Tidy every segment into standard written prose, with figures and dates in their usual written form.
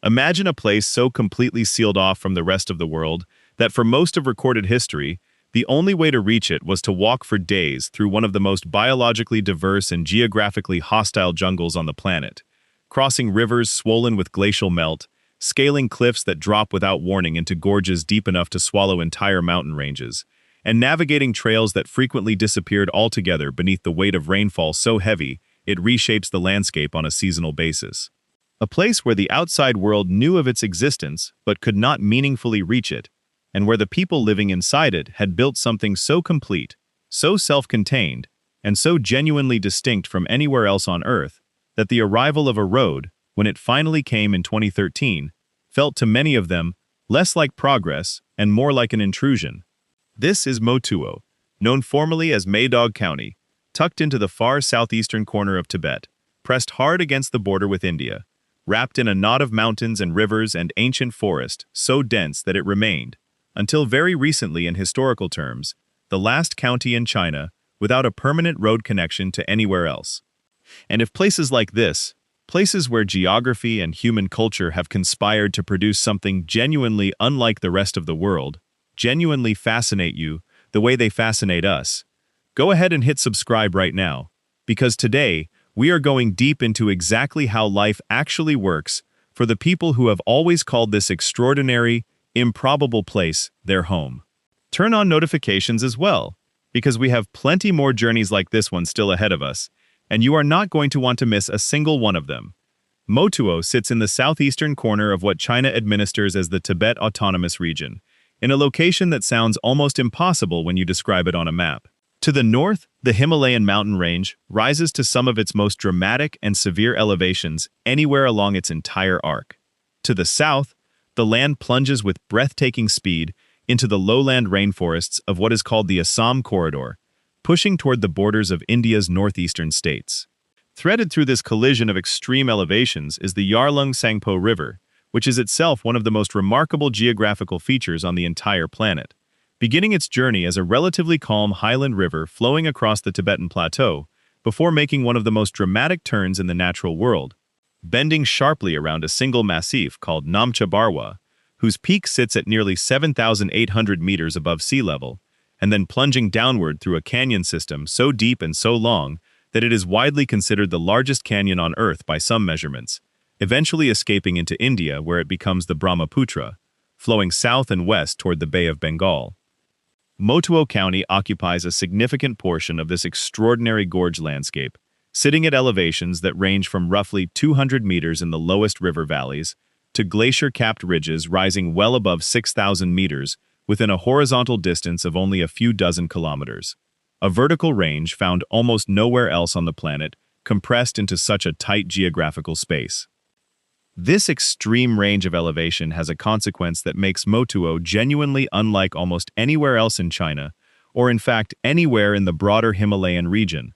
Imagine a place so completely sealed off from the rest of the world that for most of recorded history, the only way to reach it was to walk for days through one of the most biologically diverse and geographically hostile jungles on the planet, crossing rivers swollen with glacial melt, scaling cliffs that drop without warning into gorges deep enough to swallow entire mountain ranges, and navigating trails that frequently disappeared altogether beneath the weight of rainfall so heavy it reshapes the landscape on a seasonal basis. A place where the outside world knew of its existence but could not meaningfully reach it, and where the people living inside it had built something so complete, so self-contained, and so genuinely distinct from anywhere else on Earth that the arrival of a road, when it finally came in 2013, felt to many of them less like progress and more like an intrusion. This is Motuo, known formally as Maydog County, tucked into the far southeastern corner of Tibet, pressed hard against the border with India, wrapped in a knot of mountains and rivers and ancient forest so dense that it remained, until very recently in historical terms, the last county in China without a permanent road connection to anywhere else. And if places like this, places where geography and human culture have conspired to produce something genuinely unlike the rest of the world, genuinely fascinate you the way they fascinate us, go ahead and hit subscribe right now, because today we are going deep into exactly how life actually works for the people who have always called this extraordinary, improbable place their home. Turn on notifications as well, because we have plenty more journeys like this one still ahead of us, and you are not going to want to miss a single one of them. Motuo sits in the southeastern corner of what China administers as the Tibet Autonomous Region, in a location that sounds almost impossible when you describe it on a map. To the north, the Himalayan mountain range rises to some of its most dramatic and severe elevations anywhere along its entire arc. To the south, the land plunges with breathtaking speed into the lowland rainforests of what is called the Assam Corridor, pushing toward the borders of India's northeastern states. Threaded through this collision of extreme elevations is the Yarlung Tsangpo River, which is itself one of the most remarkable geographical features on the entire planet. Beginning its journey as a relatively calm highland river flowing across the Tibetan Plateau, before making one of the most dramatic turns in the natural world, bending sharply around a single massif called Namcha Barwa, whose peak sits at nearly 7,800 meters above sea level, and then plunging downward through a canyon system so deep and so long that it is widely considered the largest canyon on Earth by some measurements, eventually escaping into India where it becomes the Brahmaputra, flowing south and west toward the Bay of Bengal. Motuo County occupies a significant portion of this extraordinary gorge landscape, sitting at elevations that range from roughly 200 meters in the lowest river valleys to glacier-capped ridges rising well above 6,000 meters within a horizontal distance of only a few dozen kilometers. A vertical range found almost nowhere else on the planet, compressed into such a tight geographical space. This extreme range of elevation has a consequence that makes Motuo genuinely unlike almost anywhere else in China, or in fact anywhere in the broader Himalayan region,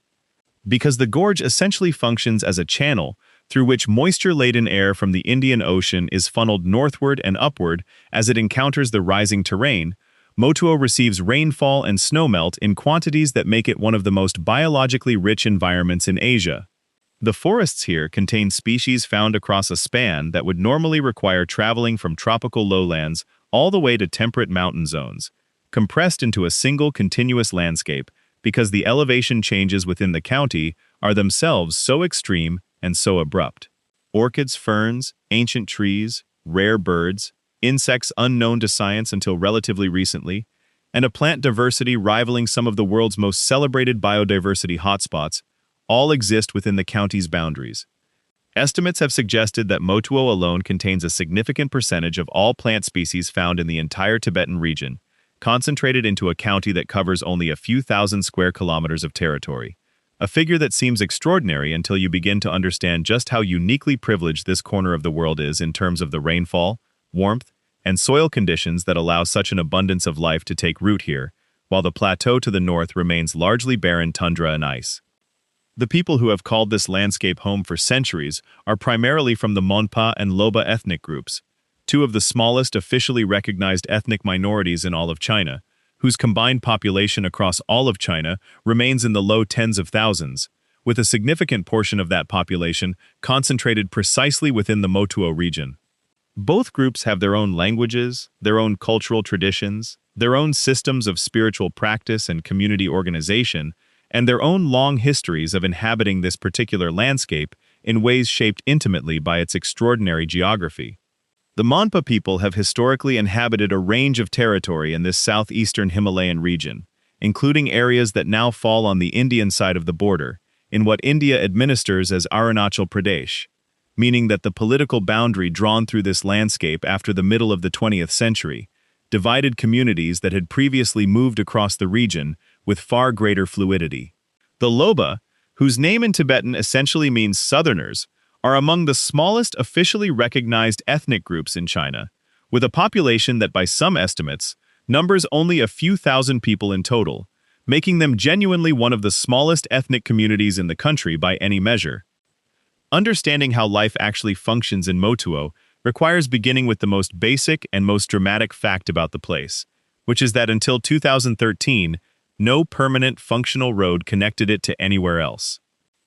because the gorge essentially functions as a channel through which moisture-laden air from the Indian Ocean is funneled northward and upward as it encounters the rising terrain. Motuo receives rainfall and snowmelt in quantities that make it one of the most biologically rich environments in Asia. The forests here contain species found across a span that would normally require traveling from tropical lowlands all the way to temperate mountain zones, compressed into a single continuous landscape because the elevation changes within the county are themselves so extreme and so abrupt. Orchids, ferns, ancient trees, rare birds, insects unknown to science until relatively recently, and a plant diversity rivaling some of the world's most celebrated biodiversity hotspots all exist within the county's boundaries. Estimates have suggested that Motuo alone contains a significant percentage of all plant species found in the entire Tibetan region, concentrated into a county that covers only a few thousand square kilometers of territory. A figure that seems extraordinary until you begin to understand just how uniquely privileged this corner of the world is in terms of the rainfall, warmth, and soil conditions that allow such an abundance of life to take root here, while the plateau to the north remains largely barren tundra and ice. The people who have called this landscape home for centuries are primarily from the Monpa and Loba ethnic groups, two of the smallest officially recognized ethnic minorities in all of China, whose combined population across all of China remains in the low tens of thousands, with a significant portion of that population concentrated precisely within the Motuo region. Both groups have their own languages, their own cultural traditions, their own systems of spiritual practice and community organization, and their own long histories of inhabiting this particular landscape in ways shaped intimately by its extraordinary geography. The Monpa people have historically inhabited a range of territory in this southeastern Himalayan region, including areas that now fall on the Indian side of the border, in what India administers as Arunachal Pradesh, meaning that the political boundary drawn through this landscape after the middle of the 20th century divided communities that had previously moved across the region with far greater fluidity. The Loba, whose name in Tibetan essentially means Southerners, are among the smallest officially recognized ethnic groups in China, with a population that by some estimates numbers only a few thousand people in total, making them genuinely one of the smallest ethnic communities in the country by any measure. Understanding how life actually functions in Motuo requires beginning with the most basic and most dramatic fact about the place, which is that until 2013, no permanent functional road connected it to anywhere else.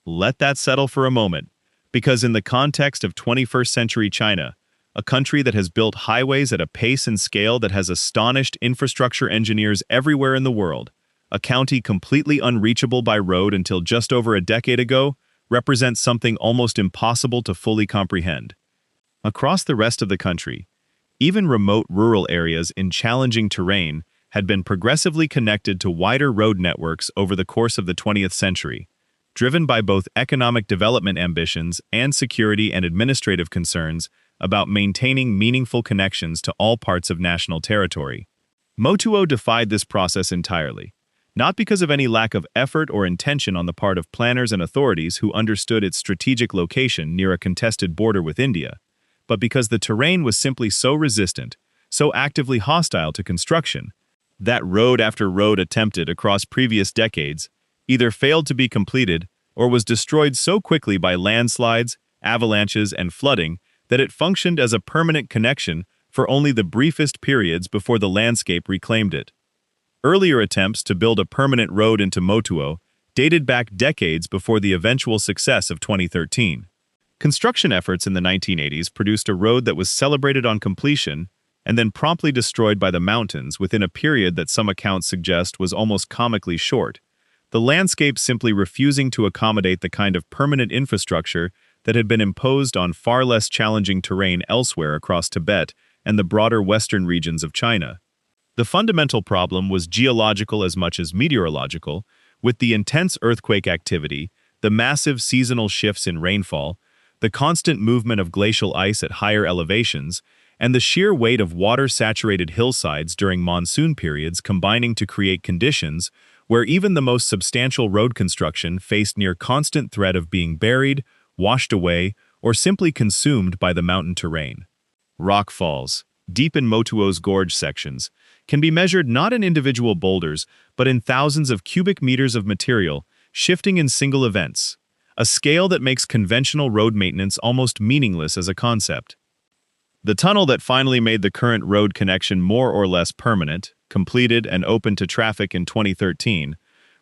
Let that settle for a moment, because in the context of 21st century China, a country that has built highways at a pace and scale that has astonished infrastructure engineers everywhere in the world, a county completely unreachable by road until just over a decade ago, represents something almost impossible to fully comprehend. Across the rest of the country, even remote rural areas in challenging terrain had been progressively connected to wider road networks over the course of the 20th century, driven by both economic development ambitions and security and administrative concerns about maintaining meaningful connections to all parts of national territory. Motuo defied this process entirely, not because of any lack of effort or intention on the part of planners and authorities who understood its strategic location near a contested border with India, but because the terrain was simply so resistant, so actively hostile to construction, that road after road attempted across previous decades either failed to be completed or was destroyed so quickly by landslides, avalanches, and flooding that it functioned as a permanent connection for only the briefest periods before the landscape reclaimed it. Earlier attempts to build a permanent road into Motuo dated back decades before the eventual success of 2013. Construction efforts in the 1980s produced a road that was celebrated on completion and then promptly destroyed by the mountains within a period that some accounts suggest was almost comically short, the landscape simply refusing to accommodate the kind of permanent infrastructure that had been imposed on far less challenging terrain elsewhere across Tibet and the broader western regions of China. The fundamental problem was geological as much as meteorological, with the intense earthquake activity, the massive seasonal shifts in rainfall, the constant movement of glacial ice at higher elevations, and the sheer weight of water-saturated hillsides during monsoon periods combining to create conditions where even the most substantial road construction faced near constant threat of being buried, washed away, or simply consumed by the mountain terrain. Rock falls, deep in Motuo's gorge sections, can be measured not in individual boulders, but in thousands of cubic meters of material, shifting in single events, a scale that makes conventional road maintenance almost meaningless as a concept. The tunnel that finally made the current road connection more or less permanent, completed and open to traffic in 2013,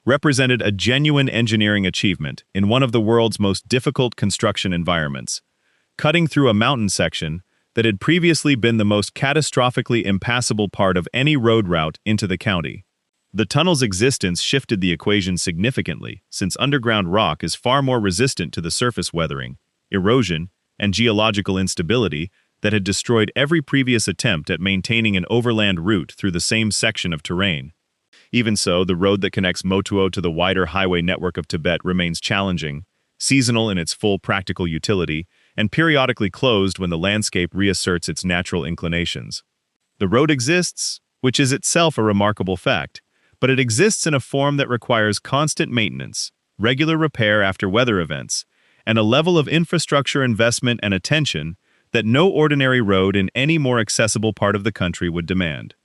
represented a genuine engineering achievement in one of the world's most difficult construction environments, cutting through a mountain section that had previously been the most catastrophically impassable part of any road route into the county. The tunnel's existence shifted the equation significantly, since underground rock is far more resistant to the surface weathering, erosion, and geological instability that had destroyed every previous attempt at maintaining an overland route through the same section of terrain. Even so, the road that connects Motuo to the wider highway network of Tibet remains challenging, seasonal in its full practical utility, and periodically closed when the landscape reasserts its natural inclinations. The road exists, which is itself a remarkable fact, but it exists in a form that requires constant maintenance, regular repair after weather events, and a level of infrastructure investment and attention that no ordinary road in any more accessible part of the country would demand.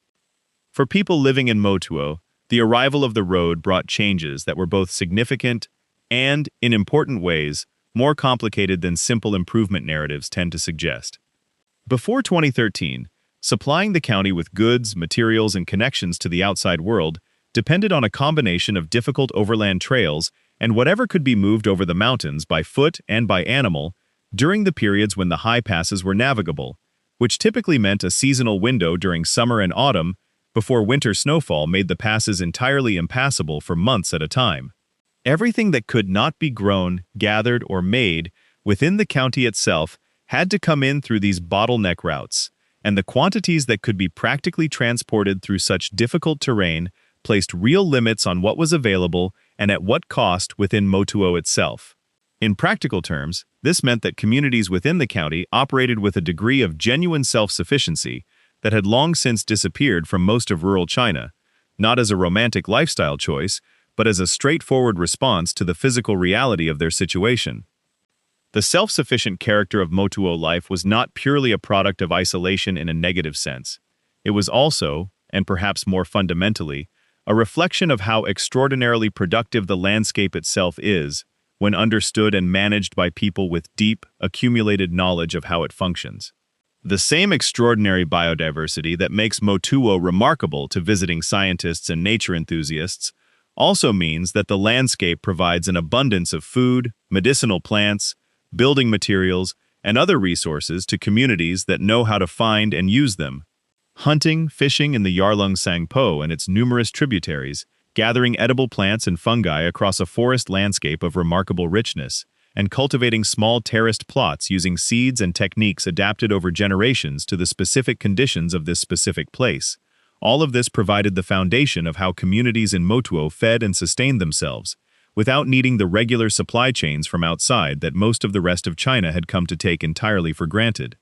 For people living in Motuo, the arrival of the road brought changes that were both significant and, in important ways, more complicated than simple improvement narratives tend to suggest. Before 2013, supplying the county with goods, materials, and connections to the outside world depended on a combination of difficult overland trails and whatever could be moved over the mountains by foot and by animal during the periods when the high passes were navigable, which typically meant a seasonal window during summer and autumn before winter snowfall made the passes entirely impassable for months at a time. Everything that could not be grown, gathered, or made within the county itself had to come in through these bottleneck routes, and the quantities that could be practically transported through such difficult terrain placed real limits on what was available and at what cost within Motuo itself. In practical terms, this meant that communities within the county operated with a degree of genuine self-sufficiency that had long since disappeared from most of rural China, not as a romantic lifestyle choice, but as a straightforward response to the physical reality of their situation. The self-sufficient character of Motuo life was not purely a product of isolation in a negative sense. It was also, and perhaps more fundamentally, a reflection of how extraordinarily productive the landscape itself is when understood and managed by people with deep, accumulated knowledge of how it functions. The same extraordinary biodiversity that makes Motuo remarkable to visiting scientists and nature enthusiasts also means that the landscape provides an abundance of food, medicinal plants, building materials, and other resources to communities that know how to find and use them. Hunting, fishing in the Yarlung Sangpo and its numerous tributaries, gathering edible plants and fungi across a forest landscape of remarkable richness, and cultivating small terraced plots using seeds and techniques adapted over generations to the specific conditions of this specific place. All of this provided the foundation of how communities in Motuo fed and sustained themselves, without needing the regular supply chains from outside that most of the rest of China had come to take entirely for granted.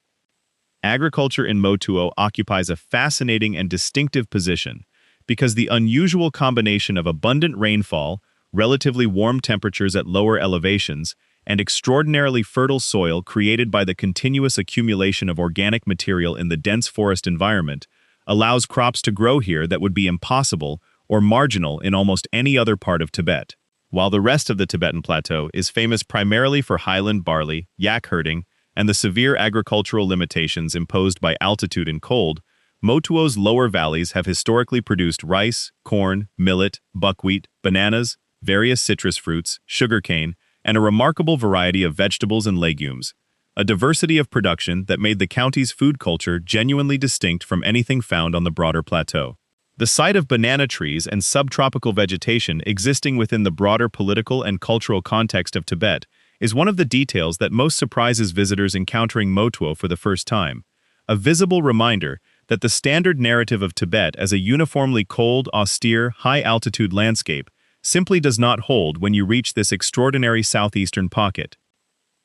Agriculture in Motuo occupies a fascinating and distinctive position because the unusual combination of abundant rainfall, relatively warm temperatures at lower elevations, and extraordinarily fertile soil created by the continuous accumulation of organic material in the dense forest environment allows crops to grow here that would be impossible or marginal in almost any other part of Tibet. While the rest of the Tibetan plateau is famous primarily for highland barley, yak herding, and the severe agricultural limitations imposed by altitude and cold, Motuo's lower valleys have historically produced rice, corn, millet, buckwheat, bananas, various citrus fruits, sugarcane, and a remarkable variety of vegetables and legumes, a diversity of production that made the county's food culture genuinely distinct from anything found on the broader plateau. The sight of banana trees and subtropical vegetation existing within the broader political and cultural context of Tibet is one of the details that most surprises visitors encountering Motuo for the first time, a visible reminder that the standard narrative of Tibet as a uniformly cold, austere, high-altitude landscape simply does not hold when you reach this extraordinary southeastern pocket.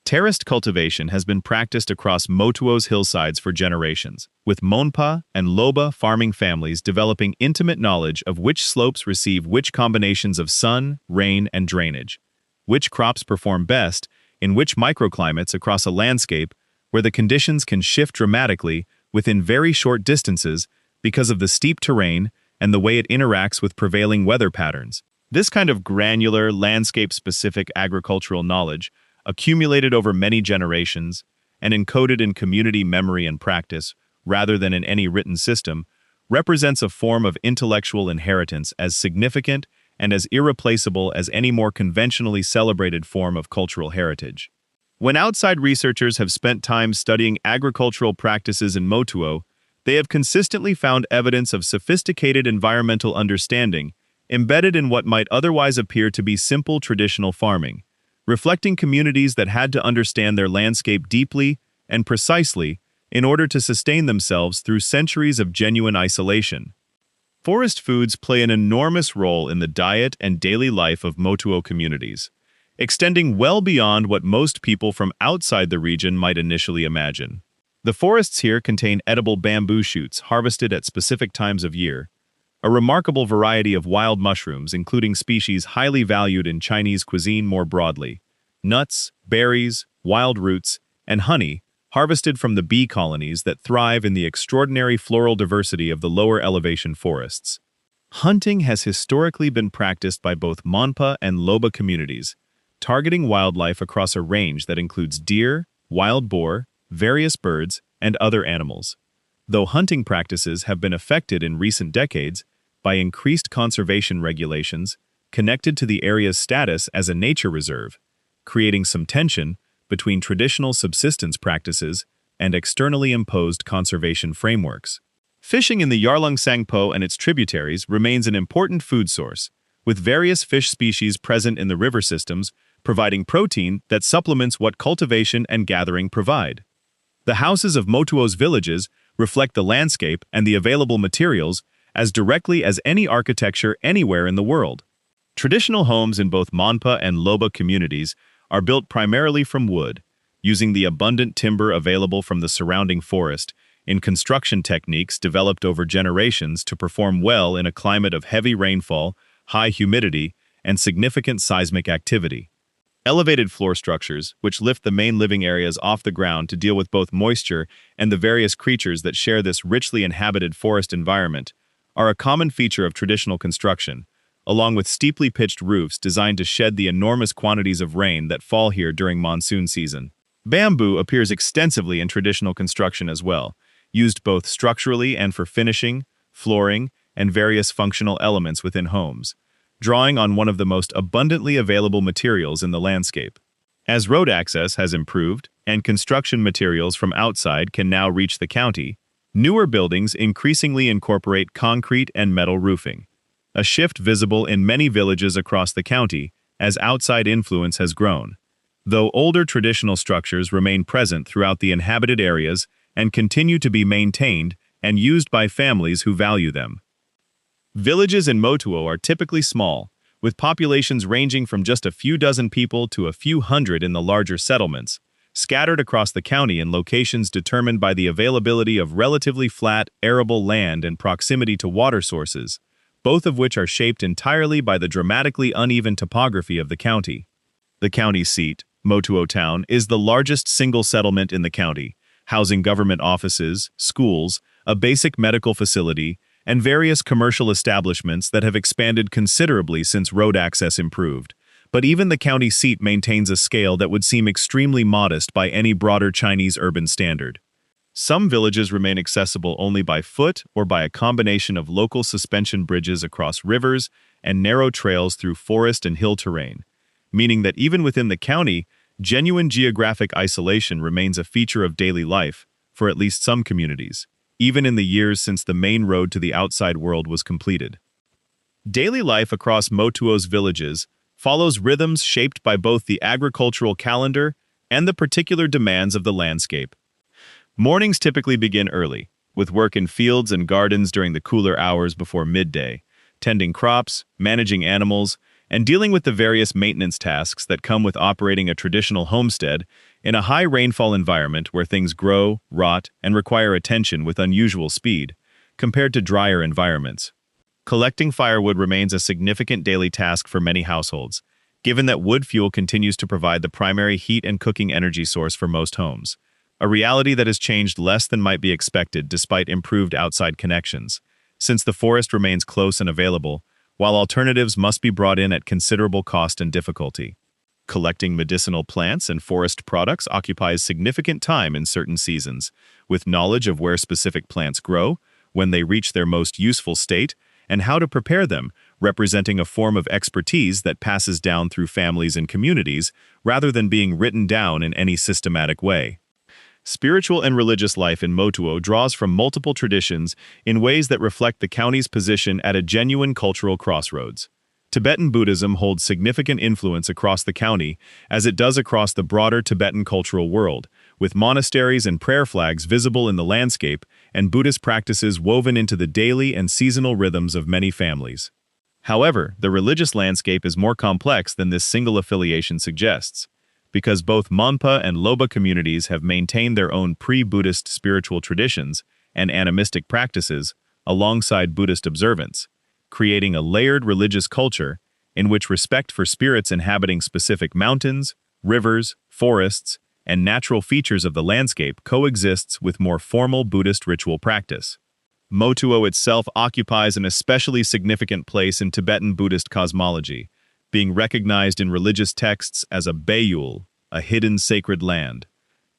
Terraced cultivation has been practiced across Motuo's hillsides for generations, with Monpa and Loba farming families developing intimate knowledge of which slopes receive which combinations of sun, rain, and drainage, which crops perform best in which microclimates across a landscape where the conditions can shift dramatically within very short distances because of the steep terrain and the way it interacts with prevailing weather patterns. This kind of granular, landscape-specific agricultural knowledge, accumulated over many generations and encoded in community memory and practice, rather than in any written system, represents a form of intellectual inheritance as significant and as irreplaceable as any more conventionally celebrated form of cultural heritage. When outside researchers have spent time studying agricultural practices in Motuo, they have consistently found evidence of sophisticated environmental understanding embedded in what might otherwise appear to be simple traditional farming, reflecting communities that had to understand their landscape deeply and precisely in order to sustain themselves through centuries of genuine isolation. Forest foods play an enormous role in the diet and daily life of Motuo communities, extending well beyond what most people from outside the region might initially imagine. The forests here contain edible bamboo shoots harvested at specific times of year, a remarkable variety of wild mushrooms including species highly valued in Chinese cuisine more broadly, nuts, berries, wild roots, and honey harvested from the bee colonies that thrive in the extraordinary floral diversity of the lower elevation forests. Hunting has historically been practiced by both Monpa and Loba communities, targeting wildlife across a range that includes deer, wild boar, various birds, and other animals. Though hunting practices have been affected in recent decades by increased conservation regulations connected to the area's status as a nature reserve, creating some tension between traditional subsistence practices and externally imposed conservation frameworks. Fishing in the Yarlung Sangpo and its tributaries remains an important food source, with various fish species present in the river systems providing protein that supplements what cultivation and gathering provide. The houses of Motuo's villages reflect the landscape and the available materials as directly as any architecture anywhere in the world. Traditional homes in both Monpa and Loba communities are built primarily from wood, using the abundant timber available from the surrounding forest in construction techniques developed over generations to perform well in a climate of heavy rainfall, high humidity, and significant seismic activity. Elevated floor structures, which lift the main living areas off the ground to deal with both moisture and the various creatures that share this richly inhabited forest environment, are a common feature of traditional construction, along with steeply pitched roofs designed to shed the enormous quantities of rain that fall here during monsoon season. Bamboo appears extensively in traditional construction as well, used both structurally and for finishing, flooring, and various functional elements within homes, drawing on one of the most abundantly available materials in the landscape. As road access has improved and construction materials from outside can now reach the county, newer buildings increasingly incorporate concrete and metal roofing, a shift visible in many villages across the county as outside influence has grown, though older traditional structures remain present throughout the inhabited areas and continue to be maintained and used by families who value them. Villages in Motuo are typically small, with populations ranging from just a few dozen people to a few hundred in the larger settlements, scattered across the county in locations determined by the availability of relatively flat, arable land and proximity to water sources, both of which are shaped entirely by the dramatically uneven topography of the county. The county seat, Motuo Town, is the largest single settlement in the county, housing government offices, schools, a basic medical facility, and various commercial establishments that have expanded considerably since road access improved. But even the county seat maintains a scale that would seem extremely modest by any broader Chinese urban standard. Some villages remain accessible only by foot or by a combination of local suspension bridges across rivers and narrow trails through forest and hill terrain, meaning that even within the county, genuine geographic isolation remains a feature of daily life for at least some communities, even in the years since the main road to the outside world was completed. Daily life across Motuo's villages follows rhythms shaped by both the agricultural calendar and the particular demands of the landscape. Mornings typically begin early, with work in fields and gardens during the cooler hours before midday, tending crops, managing animals, and dealing with the various maintenance tasks that come with operating a traditional homestead in a high rainfall environment where things grow, rot, and require attention with unusual speed, compared to drier environments. Collecting firewood remains a significant daily task for many households, given that wood fuel continues to provide the primary heat and cooking energy source for most homes, a reality that has changed less than might be expected despite improved outside connections, since the forest remains close and available, while alternatives must be brought in at considerable cost and difficulty. Collecting medicinal plants and forest products occupies significant time in certain seasons, with knowledge of where specific plants grow, when they reach their most useful state, and how to prepare them, representing a form of expertise that passes down through families and communities, rather than being written down in any systematic way. Spiritual and religious life in Motuo draws from multiple traditions in ways that reflect the county's position at a genuine cultural crossroads. Tibetan Buddhism holds significant influence across the county, as it does across the broader Tibetan cultural world, with monasteries and prayer flags visible in the landscape and Buddhist practices woven into the daily and seasonal rhythms of many families. However, the religious landscape is more complex than this single affiliation suggests, because both Monpa and Loba communities have maintained their own pre-Buddhist spiritual traditions and animistic practices alongside Buddhist observance, creating a layered religious culture in which respect for spirits inhabiting specific mountains, rivers, forests, and natural features of the landscape coexists with more formal Buddhist ritual practice. Motuo itself occupies an especially significant place in Tibetan Buddhist cosmology, being recognized in religious texts as a Bayul, a hidden sacred land,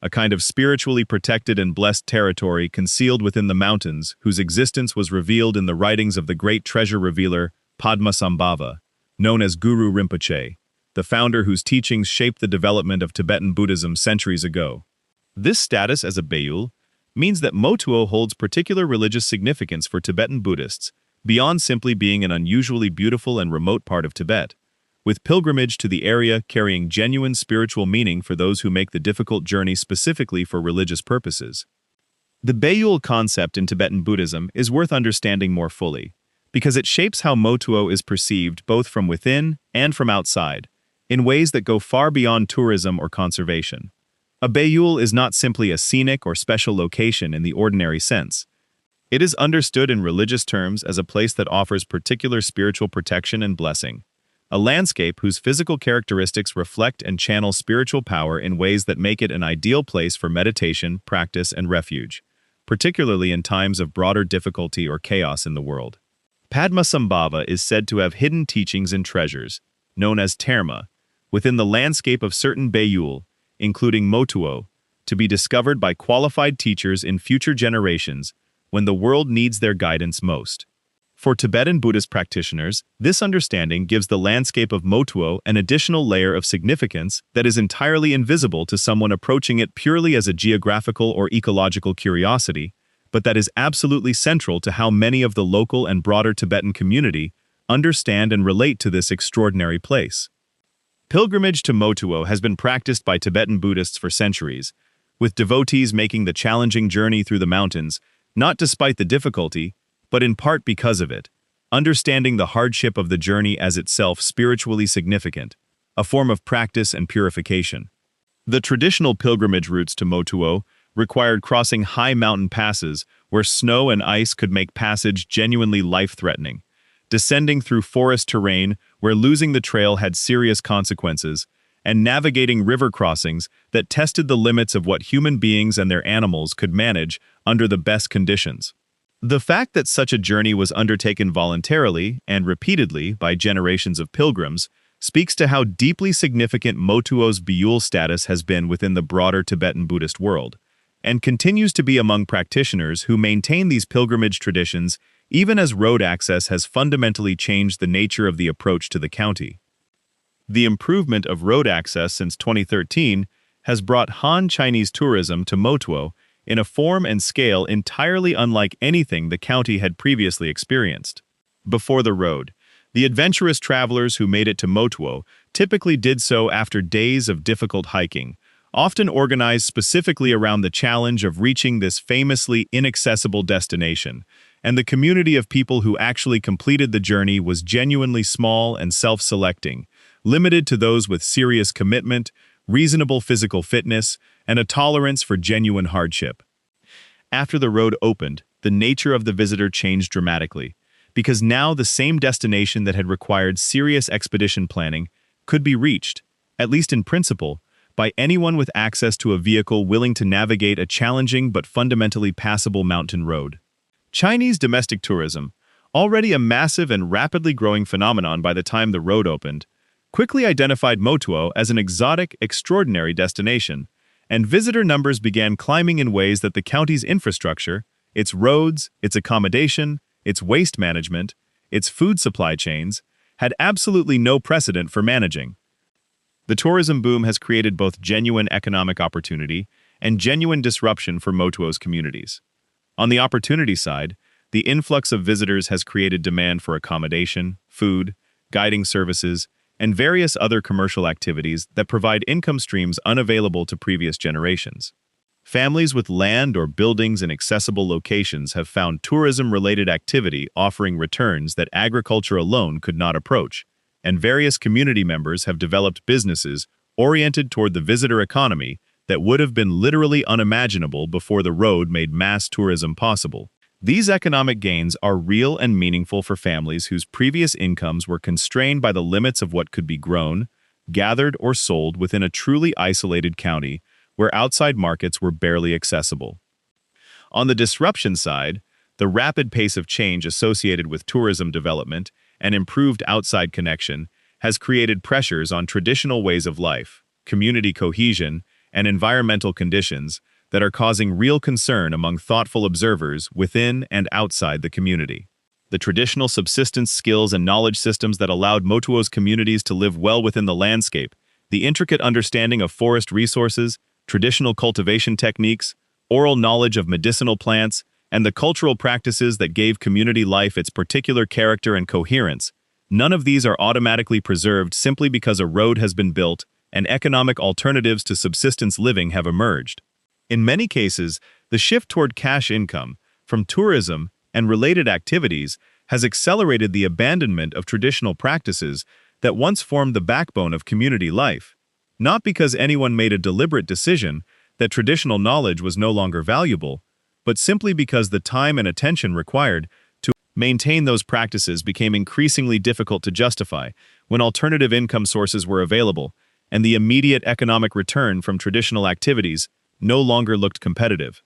a kind of spiritually protected and blessed territory concealed within the mountains whose existence was revealed in the writings of the great treasure revealer Padmasambhava, known as Guru Rinpoche, the founder whose teachings shaped the development of Tibetan Buddhism centuries ago. This status as a Bayul means that Motuo holds particular religious significance for Tibetan Buddhists, beyond simply being an unusually beautiful and remote part of Tibet, with pilgrimage to the area carrying genuine spiritual meaning for those who make the difficult journey specifically for religious purposes. The Bayul concept in Tibetan Buddhism is worth understanding more fully, because it shapes how Motuo is perceived both from within and from outside, in ways that go far beyond tourism or conservation. A Bayul is not simply a scenic or special location in the ordinary sense. It is understood in religious terms as a place that offers particular spiritual protection and blessing, a landscape whose physical characteristics reflect and channel spiritual power in ways that make it an ideal place for meditation, practice, and refuge, particularly in times of broader difficulty or chaos in the world. Padmasambhava is said to have hidden teachings and treasures, known as terma, within the landscape of certain Bayul, including Motuo, to be discovered by qualified teachers in future generations when the world needs their guidance most. For Tibetan Buddhist practitioners, this understanding gives the landscape of Motuo an additional layer of significance that is entirely invisible to someone approaching it purely as a geographical or ecological curiosity, but that is absolutely central to how many of the local and broader Tibetan community understand and relate to this extraordinary place. Pilgrimage to Motuo has been practiced by Tibetan Buddhists for centuries, with devotees making the challenging journey through the mountains, not despite the difficulty, but in part because of it, understanding the hardship of the journey as itself spiritually significant, a form of practice and purification. The traditional pilgrimage routes to Motuo required crossing high mountain passes where snow and ice could make passage genuinely life-threatening, descending through forest terrain where losing the trail had serious consequences, and navigating river crossings that tested the limits of what human beings and their animals could manage under the best conditions. The fact that such a journey was undertaken voluntarily and repeatedly by generations of pilgrims speaks to how deeply significant Motuo's Bayul status has been within the broader Tibetan Buddhist world, and continues to be among practitioners who maintain these pilgrimage traditions even as road access has fundamentally changed the nature of the approach to the county. The improvement of road access since 2013 has brought Han Chinese tourism to Motuo in a form and scale entirely unlike anything the county had previously experienced. Before the road, the adventurous travelers who made it to Motuo typically did so after days of difficult hiking, often organized specifically around the challenge of reaching this famously inaccessible destination, and the community of people who actually completed the journey was genuinely small and self-selecting, limited to those with serious commitment, reasonable physical fitness, and a tolerance for genuine hardship. After the road opened, the nature of the visitor changed dramatically, because now the same destination that had required serious expedition planning could be reached, at least in principle, by anyone with access to a vehicle willing to navigate a challenging but fundamentally passable mountain road. Chinese domestic tourism, already a massive and rapidly growing phenomenon by the time the road opened, quickly identified Motuo as an exotic, extraordinary destination, and visitor numbers began climbing in ways that the county's infrastructure, its roads, its accommodation, its waste management, its food supply chains, had absolutely no precedent for managing. The tourism boom has created both genuine economic opportunity and genuine disruption for Motuo's communities. On the opportunity side, the influx of visitors has created demand for accommodation, food, guiding services, and various other commercial activities that provide income streams unavailable to previous generations. Families with land or buildings in accessible locations have found tourism-related activity offering returns that agriculture alone could not approach, and various community members have developed businesses oriented toward the visitor economy that would have been literally unimaginable before the road made mass tourism possible. These economic gains are real and meaningful for families whose previous incomes were constrained by the limits of what could be grown, gathered, or sold within a truly isolated county where outside markets were barely accessible. On the disruption side, the rapid pace of change associated with tourism development and improved outside connection has created pressures on traditional ways of life, community cohesion, and environmental conditions that are causing real concern among thoughtful observers within and outside the community. The traditional subsistence skills and knowledge systems that allowed Motuo's communities to live well within the landscape, the intricate understanding of forest resources, traditional cultivation techniques, oral knowledge of medicinal plants, and the cultural practices that gave community life its particular character and coherence, none of these are automatically preserved simply because a road has been built and economic alternatives to subsistence living have emerged. In many cases, the shift toward cash income from tourism and related activities has accelerated the abandonment of traditional practices that once formed the backbone of community life, not because anyone made a deliberate decision that traditional knowledge was no longer valuable, but simply because the time and attention required to maintain those practices became increasingly difficult to justify when alternative income sources were available and the immediate economic return from traditional activities no longer looked competitive.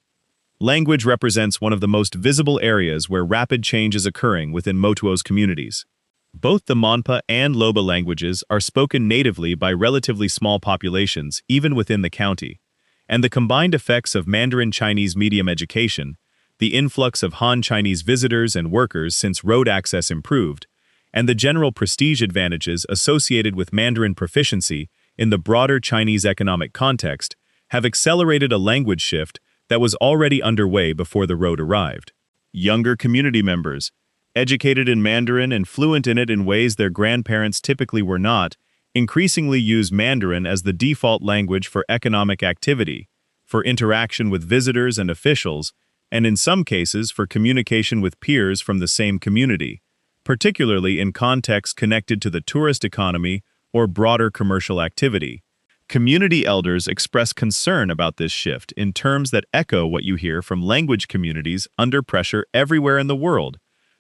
Language represents one of the most visible areas where rapid change is occurring within Motuo's communities. Both the Monpa and Loba languages are spoken natively by relatively small populations, even within the county, and the combined effects of Mandarin Chinese medium education, the influx of Han Chinese visitors and workers since road access improved, and the general prestige advantages associated with Mandarin proficiency in the broader Chinese economic context have accelerated a language shift that was already underway before the road arrived. Younger community members, educated in Mandarin and fluent in it in ways their grandparents typically were not, increasingly use Mandarin as the default language for economic activity, for interaction with visitors and officials, and in some cases for communication with peers from the same community, particularly in contexts connected to the tourist economy or broader commercial activity. Community elders express concern about this shift in terms that echo what you hear from language communities under pressure everywhere in the world,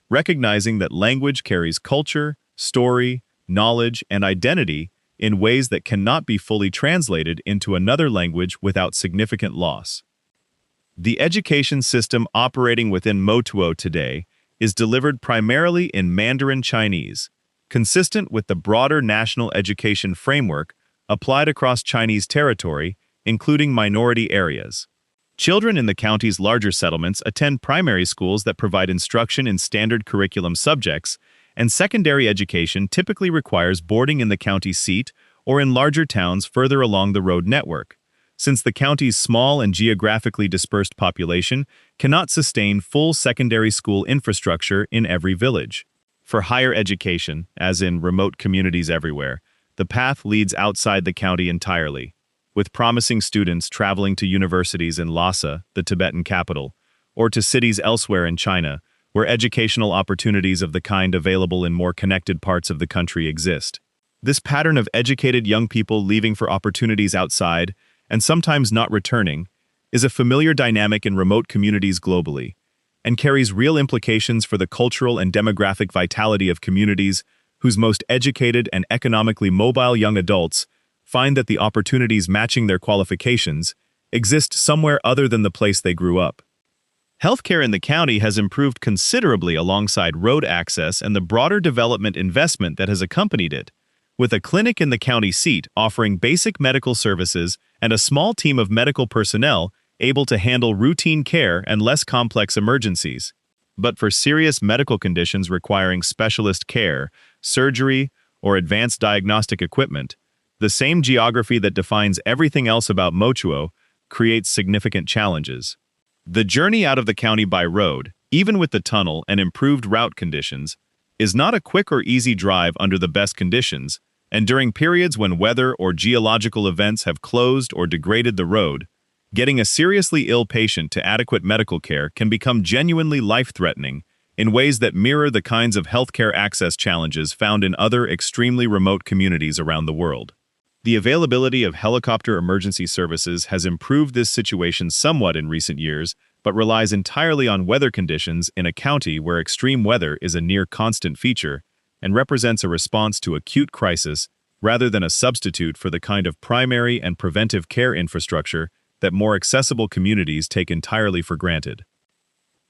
recognizing that language carries culture, story, knowledge, and identity in ways that cannot be fully translated into another language without significant loss. The education system operating within Motuo today is delivered primarily in Mandarin Chinese, consistent with the broader national education framework applied across Chinese territory, including minority areas. Children in the county's larger settlements attend primary schools that provide instruction in standard curriculum subjects, and secondary education typically requires boarding in the county seat or in larger towns further along the road network, since the county's small and geographically dispersed population cannot sustain full secondary school infrastructure in every village. For higher education, as in remote communities everywhere, the path leads outside the county entirely, with promising students traveling to universities in Lhasa, the Tibetan capital, or to cities elsewhere in China, where educational opportunities of the kind available in more connected parts of the country exist. This pattern of educated young people leaving for opportunities outside, and sometimes not returning, is a familiar dynamic in remote communities globally, and carries real implications for the cultural and demographic vitality of communities whose most educated and economically mobile young adults find that the opportunities matching their qualifications exist somewhere other than the place they grew up. Healthcare in the county has improved considerably alongside road access and the broader development investment that has accompanied it, with a clinic in the county seat offering basic medical services and a small team of medical personnel able to handle routine care and less complex emergencies. But for serious medical conditions requiring specialist care, surgery, or advanced diagnostic equipment, the same geography that defines everything else about Motuo creates significant challenges. The journey out of the county by road, even with the tunnel and improved route conditions, is not a quick or easy drive under the best conditions, and during periods when weather or geological events have closed or degraded the road, getting a seriously ill patient to adequate medical care can become genuinely life-threatening in ways that mirror the kinds of healthcare access challenges found in other extremely remote communities around the world. The availability of helicopter emergency services has improved this situation somewhat in recent years, but relies entirely on weather conditions in a county where extreme weather is a near constant feature and represents a response to acute crisis rather than a substitute for the kind of primary and preventive care infrastructure that more accessible communities take entirely for granted.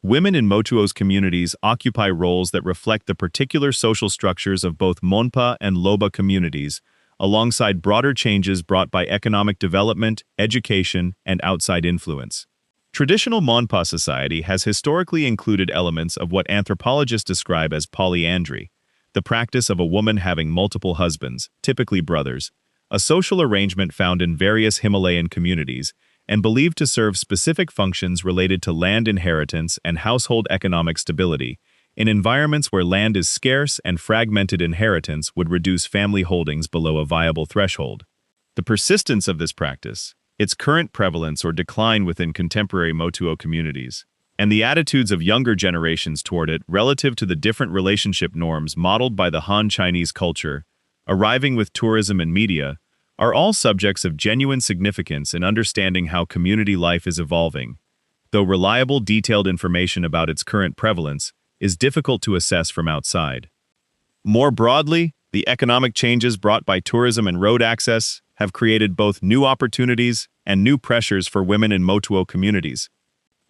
Women in Motuo's communities occupy roles that reflect the particular social structures of both Monpa and Loba communities, alongside broader changes brought by economic development, education, and outside influence. Traditional Monpa society has historically included elements of what anthropologists describe as polyandry, the practice of a woman having multiple husbands, typically brothers, a social arrangement found in various Himalayan communities and believed to serve specific functions related to land inheritance and household economic stability. In environments where land is scarce and fragmented inheritance would reduce family holdings below a viable threshold. The persistence of this practice, its current prevalence or decline within contemporary Motuo communities, and the attitudes of younger generations toward it relative to the different relationship norms modeled by the Han Chinese culture, arriving with tourism and media, are all subjects of genuine significance in understanding how community life is evolving, though reliable, detailed information about its current prevalence is difficult to assess from outside. More broadly, the economic changes brought by tourism and road access have created both new opportunities and new pressures for women in Motuo communities.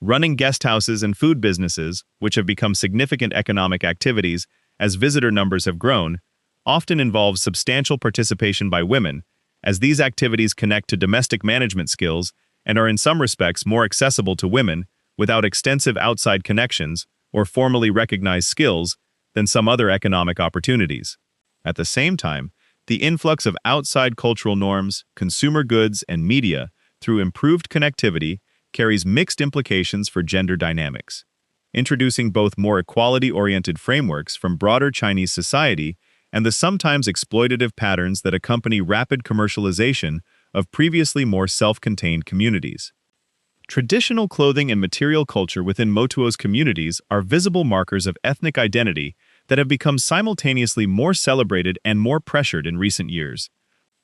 Running guest houses and food businesses, which have become significant economic activities as visitor numbers have grown, often involves substantial participation by women, as these activities connect to domestic management skills and are in some respects more accessible to women without extensive outside connections or formally recognized skills than some other economic opportunities. At the same time, the influx of outside cultural norms, consumer goods, and media through improved connectivity carries mixed implications for gender dynamics, introducing both more equality-oriented frameworks from broader Chinese society and the sometimes exploitative patterns that accompany rapid commercialization of previously more self-contained communities. Traditional clothing and material culture within Motuo's communities are visible markers of ethnic identity that have become simultaneously more celebrated and more pressured in recent years.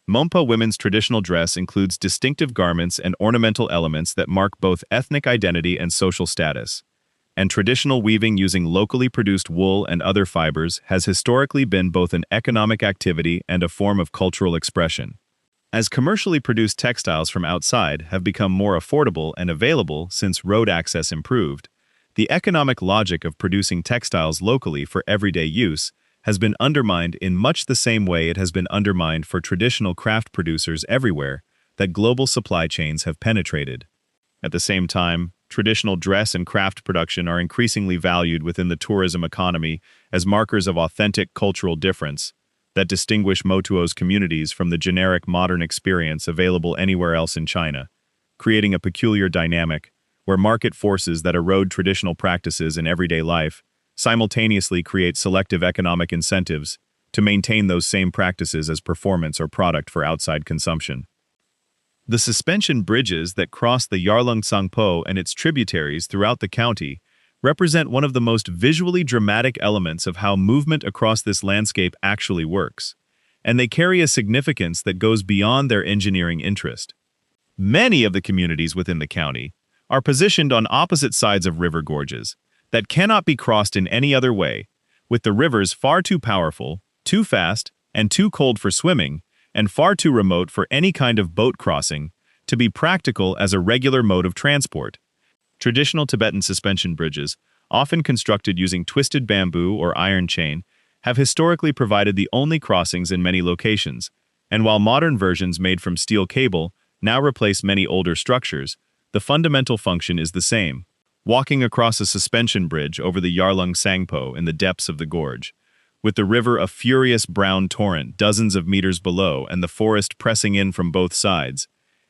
Mompa women's traditional dress includes distinctive garments and ornamental elements that mark both ethnic identity and social status. And traditional weaving using locally produced wool and other fibers has historically been both an economic activity and a form of cultural expression. As commercially produced textiles from outside have become more affordable and available since road access improved, the economic logic of producing textiles locally for everyday use has been undermined in much the same way it has been undermined for traditional craft producers everywhere that global supply chains have penetrated. At the same time, traditional dress and craft production are increasingly valued within the tourism economy as markers of authentic cultural difference that distinguish Motuo's communities from the generic modern experience available anywhere else in China, creating a peculiar dynamic where market forces that erode traditional practices in everyday life simultaneously create selective economic incentives to maintain those same practices as performance or product for outside consumption. The suspension bridges that cross the Yarlung Tsangpo and its tributaries throughout the county represent one of the most visually dramatic elements of how movement across this landscape actually works, and they carry a significance that goes beyond their engineering interest. Many of the communities within the county are positioned on opposite sides of river gorges that cannot be crossed in any other way, with the rivers far too powerful, too fast, and too cold for swimming, and far too remote for any kind of boat crossing to be practical as a regular mode of transport. Traditional Tibetan suspension bridges, often constructed using twisted bamboo or iron chain, have historically provided the only crossings in many locations, and while modern versions made from steel cable now replace many older structures, the fundamental function is the same: walking across a suspension bridge over the Yarlung Tsangpo in the depths of the gorge, with the river a furious brown torrent dozens of meters below and the forest pressing in from both sides,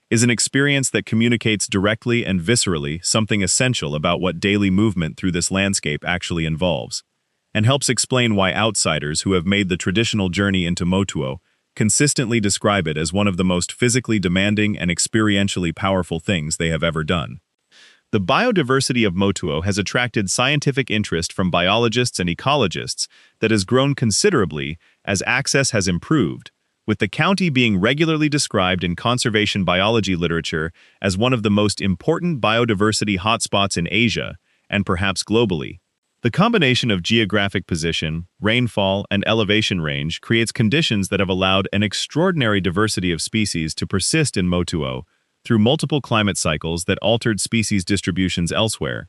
is an experience that communicates directly and viscerally something essential about what daily movement through this landscape actually involves, and helps explain why outsiders who have made the traditional journey into Motuo consistently describe it as one of the most physically demanding and experientially powerful things they have ever done. The biodiversity of Motuo has attracted scientific interest from biologists and ecologists that has grown considerably as access has improved, with the county being regularly described in conservation biology literature as one of the most important biodiversity hotspots in Asia, and perhaps globally. The combination of geographic position, rainfall, and elevation range creates conditions that have allowed an extraordinary diversity of species to persist in Motuo through multiple climate cycles that altered species distributions elsewhere,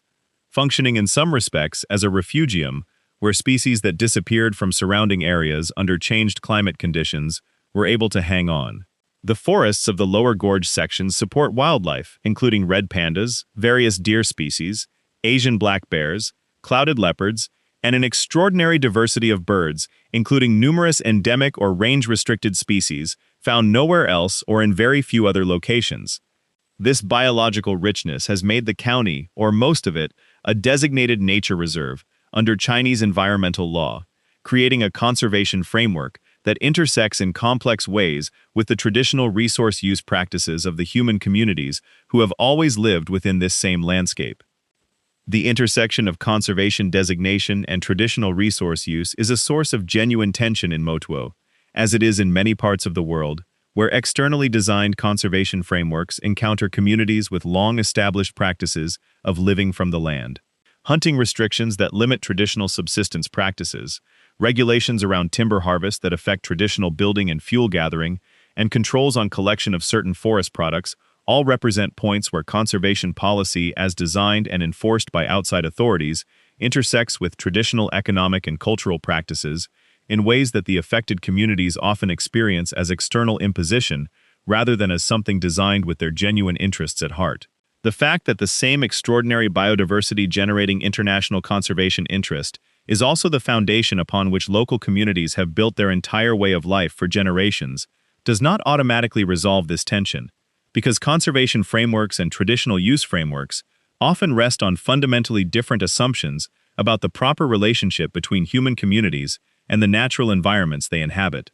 functioning in some respects as a refugium where species that disappeared from surrounding areas under changed climate conditions were able to hang on. The forests of the lower gorge sections support wildlife, including red pandas, various deer species, Asian black bears, clouded leopards, and an extraordinary diversity of birds, including numerous endemic or range-restricted species found nowhere else or in very few other locations. This biological richness has made the county, or most of it, a designated nature reserve under Chinese environmental law, creating a conservation framework that intersects in complex ways with the traditional resource use practices of the human communities who have always lived within this same landscape. The intersection of conservation designation and traditional resource use is a source of genuine tension in Motuo, as it is in many parts of the world, where externally designed conservation frameworks encounter communities with long-established practices of living from the land. Hunting restrictions that limit traditional subsistence practices, regulations around timber harvest that affect traditional building and fuel gathering, and controls on collection of certain forest products all represent points where conservation policy, as designed and enforced by outside authorities, intersects with traditional economic and cultural practices in ways that the affected communities often experience as external imposition rather than as something designed with their genuine interests at heart. The fact that the same extraordinary biodiversity-generating international conservation interest is also the foundation upon which local communities have built their entire way of life for generations does not automatically resolve this tension, because conservation frameworks and traditional use frameworks often rest on fundamentally different assumptions about the proper relationship between human communities and the natural environments they inhabit.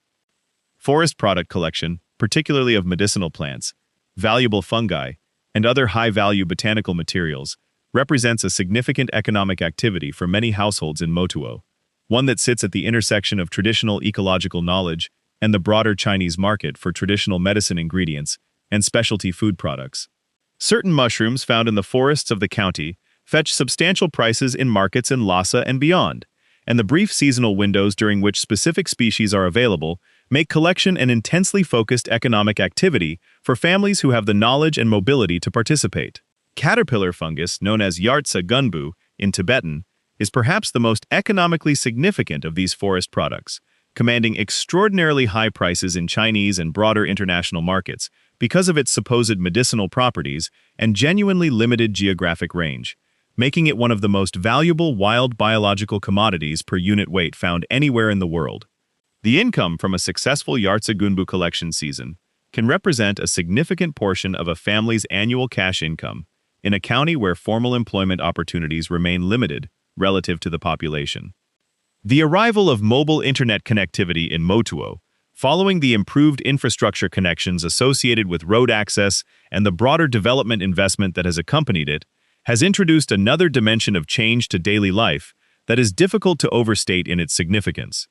Forest product collection, particularly of medicinal plants, valuable fungi, and other high-value botanical materials, represents a significant economic activity for many households in Motuo, one that sits at the intersection of traditional ecological knowledge and the broader Chinese market for traditional medicine ingredients and specialty food products. Certain mushrooms found in the forests of the county fetch substantial prices in markets in Lhasa and beyond, and the brief seasonal windows during which specific species are available make collection an intensely focused economic activity for families who have the knowledge and mobility to participate. Caterpillar fungus, known as Yartsa gunbu in Tibetan, is perhaps the most economically significant of these forest products, commanding extraordinarily high prices in Chinese and broader international markets because of its supposed medicinal properties and genuinely limited geographic range, making it one of the most valuable wild biological commodities per unit weight found anywhere in the world. The income from a successful Yartsa gunbu collection season can represent a significant portion of a family's annual cash income in a county where formal employment opportunities remain limited relative to the population. The arrival of mobile internet connectivity in Motuo, following the improved infrastructure connections associated with road access and the broader development investment that has accompanied it, has introduced another dimension of change to daily life that is difficult to overstate in its significance.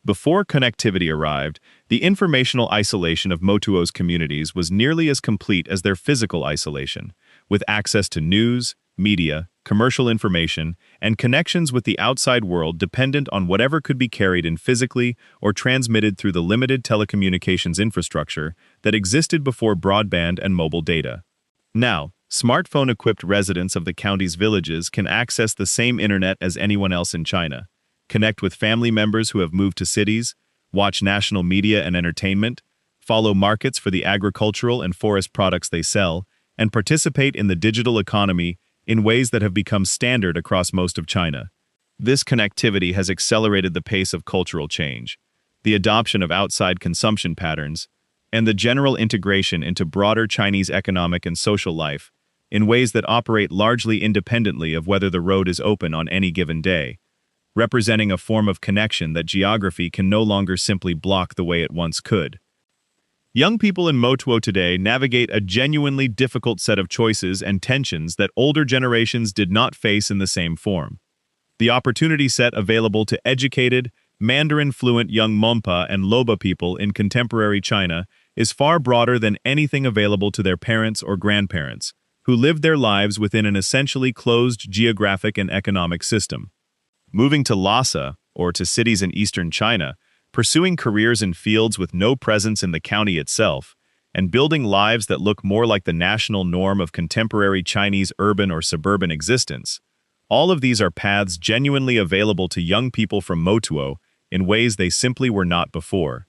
Before connectivity arrived, the informational isolation of Motuo's communities was nearly as complete as their physical isolation, with access to news, media, commercial information, and connections with the outside world dependent on whatever could be carried in physically or transmitted through the limited telecommunications infrastructure that existed before broadband and mobile data. Now, smartphone-equipped residents of the county's villages can access the same internet as anyone else in China, connect with family members who have moved to cities, watch national media and entertainment, follow markets for the agricultural and forest products they sell, and participate in the digital economy in ways that have become standard across most of China. This connectivity has accelerated the pace of cultural change, the adoption of outside consumption patterns, and the general integration into broader Chinese economic and social life in ways that operate largely independently of whether the road is open on any given day, representing a form of connection that geography can no longer simply block the way it once could. Young people in Motuo today navigate a genuinely difficult set of choices and tensions that older generations did not face in the same form. The opportunity set available to educated, Mandarin-fluent young Monpa and Loba people in contemporary China is far broader than anything available to their parents or grandparents, who lived their lives within an essentially closed geographic and economic system. Moving to Lhasa, or to cities in eastern China, pursuing careers in fields with no presence in the county itself, and building lives that look more like the national norm of contemporary Chinese urban or suburban existence, all of these are paths genuinely available to young people from Motuo in ways they simply were not before.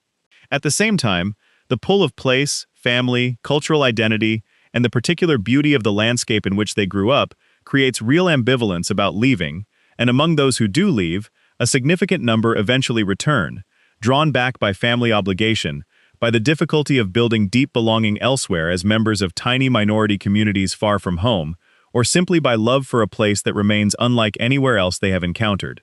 At the same time, the pull of place, family, cultural identity, and the particular beauty of the landscape in which they grew up creates real ambivalence about leaving, and among those who do leave, a significant number eventually return, drawn back by family obligation, by the difficulty of building deep belonging elsewhere as members of tiny minority communities far from home, or simply by love for a place that remains unlike anywhere else they have encountered.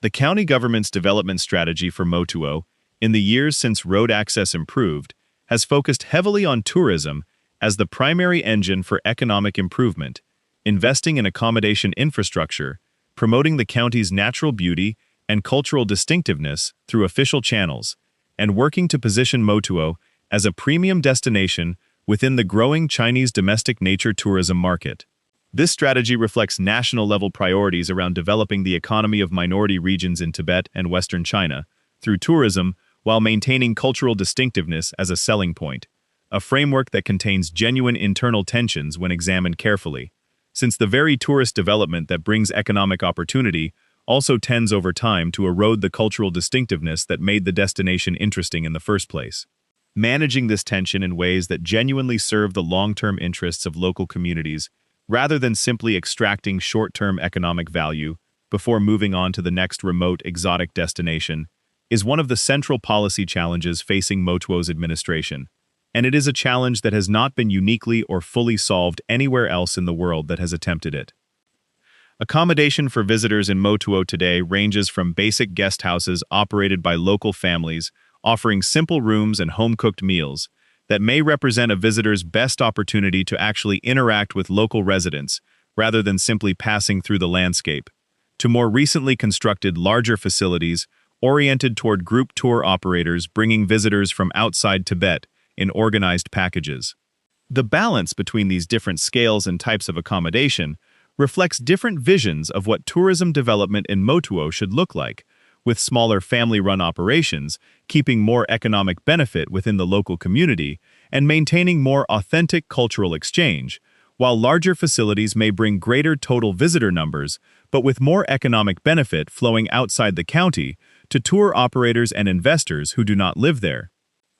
The county government's development strategy for Motuo, in the years since road access improved, has focused heavily on tourism as the primary engine for economic improvement, investing in accommodation infrastructure, promoting the county's natural beauty and cultural distinctiveness through official channels, and working to position Motuo as a premium destination within the growing Chinese domestic nature tourism market. This strategy reflects national-level priorities around developing the economy of minority regions in Tibet and Western China through tourism while maintaining cultural distinctiveness as a selling point, a framework that contains genuine internal tensions when examined carefully, since the very tourist development that brings economic opportunity also tends over time to erode the cultural distinctiveness that made the destination interesting in the first place. Managing this tension in ways that genuinely serve the long-term interests of local communities, rather than simply extracting short-term economic value before moving on to the next remote exotic destination, is one of the central policy challenges facing Motuo's administration, and it is a challenge that has not been uniquely or fully solved anywhere else in the world that has attempted it. Accommodation for visitors in Motuo today ranges from basic guest houses operated by local families, offering simple rooms and home-cooked meals, that may represent a visitor's best opportunity to actually interact with local residents, rather than simply passing through the landscape, to more recently constructed larger facilities oriented toward group tour operators bringing visitors from outside Tibet in organized packages. The balance between these different scales and types of accommodation reflects different visions of what tourism development in Motuo should look like, with smaller family-run operations keeping more economic benefit within the local community and maintaining more authentic cultural exchange, while larger facilities may bring greater total visitor numbers, but with more economic benefit flowing outside the county to tour operators and investors who do not live there.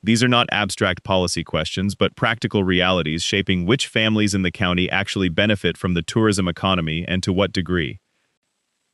These are not abstract policy questions, but practical realities shaping which families in the county actually benefit from the tourism economy and to what degree.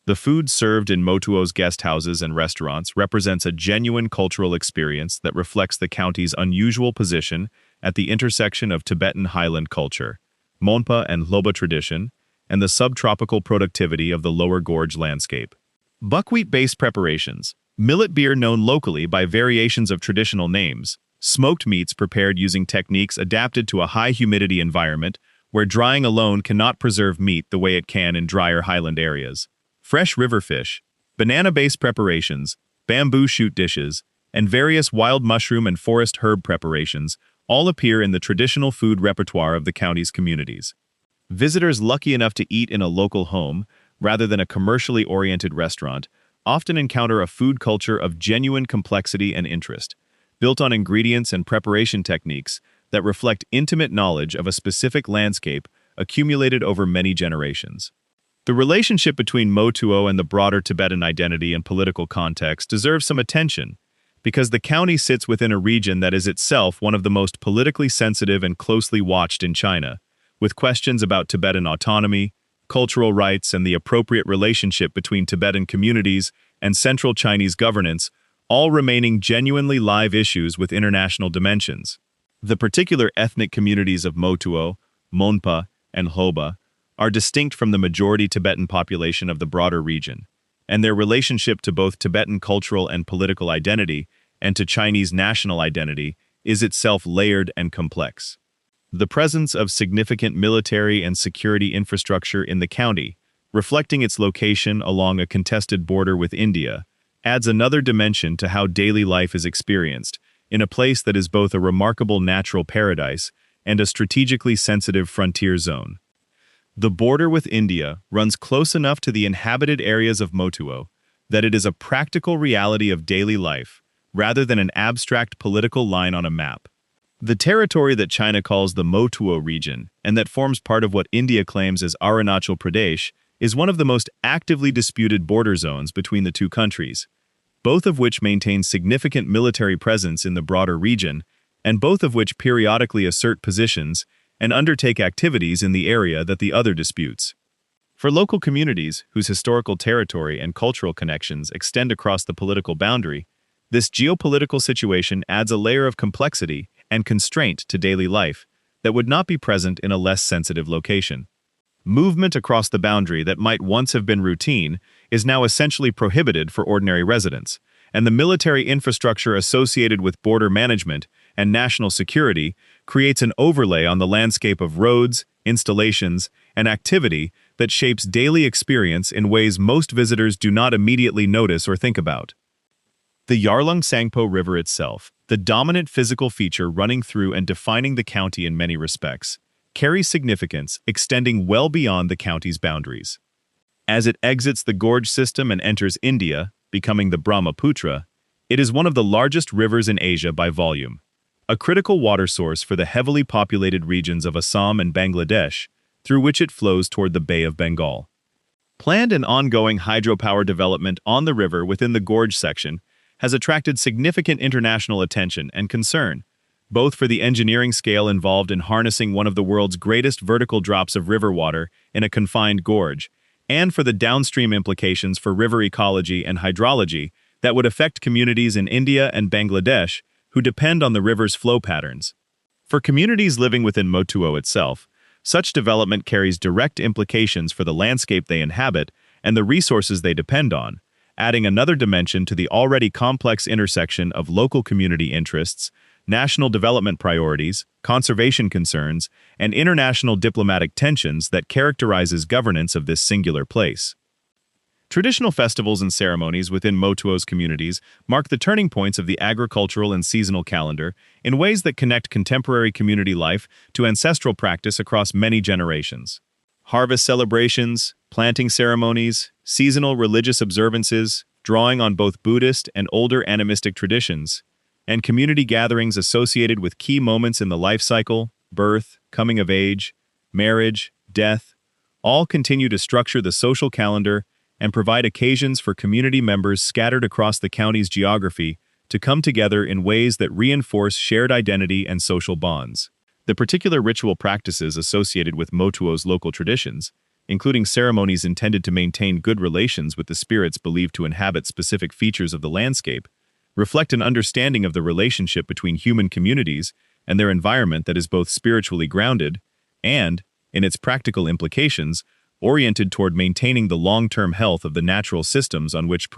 The food served in Motuo's guest houses and restaurants represents a genuine cultural experience that reflects the county's unusual position at the intersection of Tibetan highland culture, Monpa and Loba tradition, and the subtropical productivity of the lower gorge landscape. Buckwheat-based preparations, millet beer known locally by variations of traditional names, smoked meats prepared using techniques adapted to a high-humidity environment where drying alone cannot preserve meat the way it can in drier highland areas. Fresh river fish, banana-based preparations, bamboo shoot dishes, and various wild mushroom and forest herb preparations all appear in the traditional food repertoire of the county's communities. Visitors lucky enough to eat in a local home, rather than a commercially oriented restaurant, often encounter a food culture of genuine complexity and interest, built on ingredients and preparation techniques that reflect intimate knowledge of a specific landscape accumulated over many generations. The relationship between Motuo and the broader Tibetan identity and political context deserves some attention, because the county sits within a region that is itself one of the most politically sensitive and closely watched in China, with questions about Tibetan autonomy, cultural rights, and the appropriate relationship between Tibetan communities and central Chinese governance, all remaining genuinely live issues with international dimensions. The particular ethnic communities of Motuo, Monpa, and Hoba are distinct from the majority Tibetan population of the broader region, and their relationship to both Tibetan cultural and political identity and to Chinese national identity is itself layered and complex. The presence of significant military and security infrastructure in the county, reflecting its location along a contested border with India, adds another dimension to how daily life is experienced in a place that is both a remarkable natural paradise and a strategically sensitive frontier zone. The border with India runs close enough to the inhabited areas of Motuo that it is a practical reality of daily life, rather than an abstract political line on a map. The territory that China calls the Motuo region, and that forms part of what India claims as Arunachal Pradesh, is one of the most actively disputed border zones between the two countries, both of which maintain significant military presence in the broader region, and both of which periodically assert positions and undertake activities in the area that the other disputes. For local communities whose historical territory and cultural connections extend across the political boundary, This geopolitical situation adds a layer of complexity and constraint to daily life that would not be present in a less sensitive location. Movement across the boundary that might once have been routine is now essentially prohibited for ordinary residents, and the military infrastructure associated with border management and national security creates an overlay on the landscape of roads, installations, and activity that shapes daily experience in ways most visitors do not immediately notice or think about. The Yarlung Sangpo River itself, the dominant physical feature running through and defining the county in many respects, carries significance extending well beyond the county's boundaries. As it exits the gorge system and enters India, becoming the Brahmaputra, it is one of the largest rivers in Asia by volume, a critical water source for the heavily populated regions of Assam and Bangladesh, through which it flows toward the Bay of Bengal. Planned and ongoing hydropower development on the river within the gorge section has attracted significant international attention and concern, both for the engineering scale involved in harnessing one of the world's greatest vertical drops of river water in a confined gorge, and for the downstream implications for river ecology and hydrology that would affect communities in India and Bangladesh who depend on the river's flow patterns. For communities living within Motuo itself, such development carries direct implications for the landscape they inhabit and the resources they depend on, adding another dimension to the already complex intersection of local community interests, national development priorities, conservation concerns, and international diplomatic tensions that characterizes governance of this singular place. Traditional festivals and ceremonies within Motuo's communities mark the turning points of the agricultural and seasonal calendar in ways that connect contemporary community life to ancestral practice across many generations. Harvest celebrations, planting ceremonies, seasonal religious observances, drawing on both Buddhist and older animistic traditions, and community gatherings associated with key moments in the life cycle, birth, coming of age, marriage, death, all continue to structure the social calendar and provide occasions for community members scattered across the county's geography to come together in ways that reinforce shared identity and social bonds. The particular ritual practices associated with Motuo's local traditions, including ceremonies intended to maintain good relations with the spirits believed to inhabit specific features of the landscape, reflect an understanding of the relationship between human communities and their environment that is both spiritually grounded and, in its practical implications, oriented toward maintaining the long-term health of the natural systems on which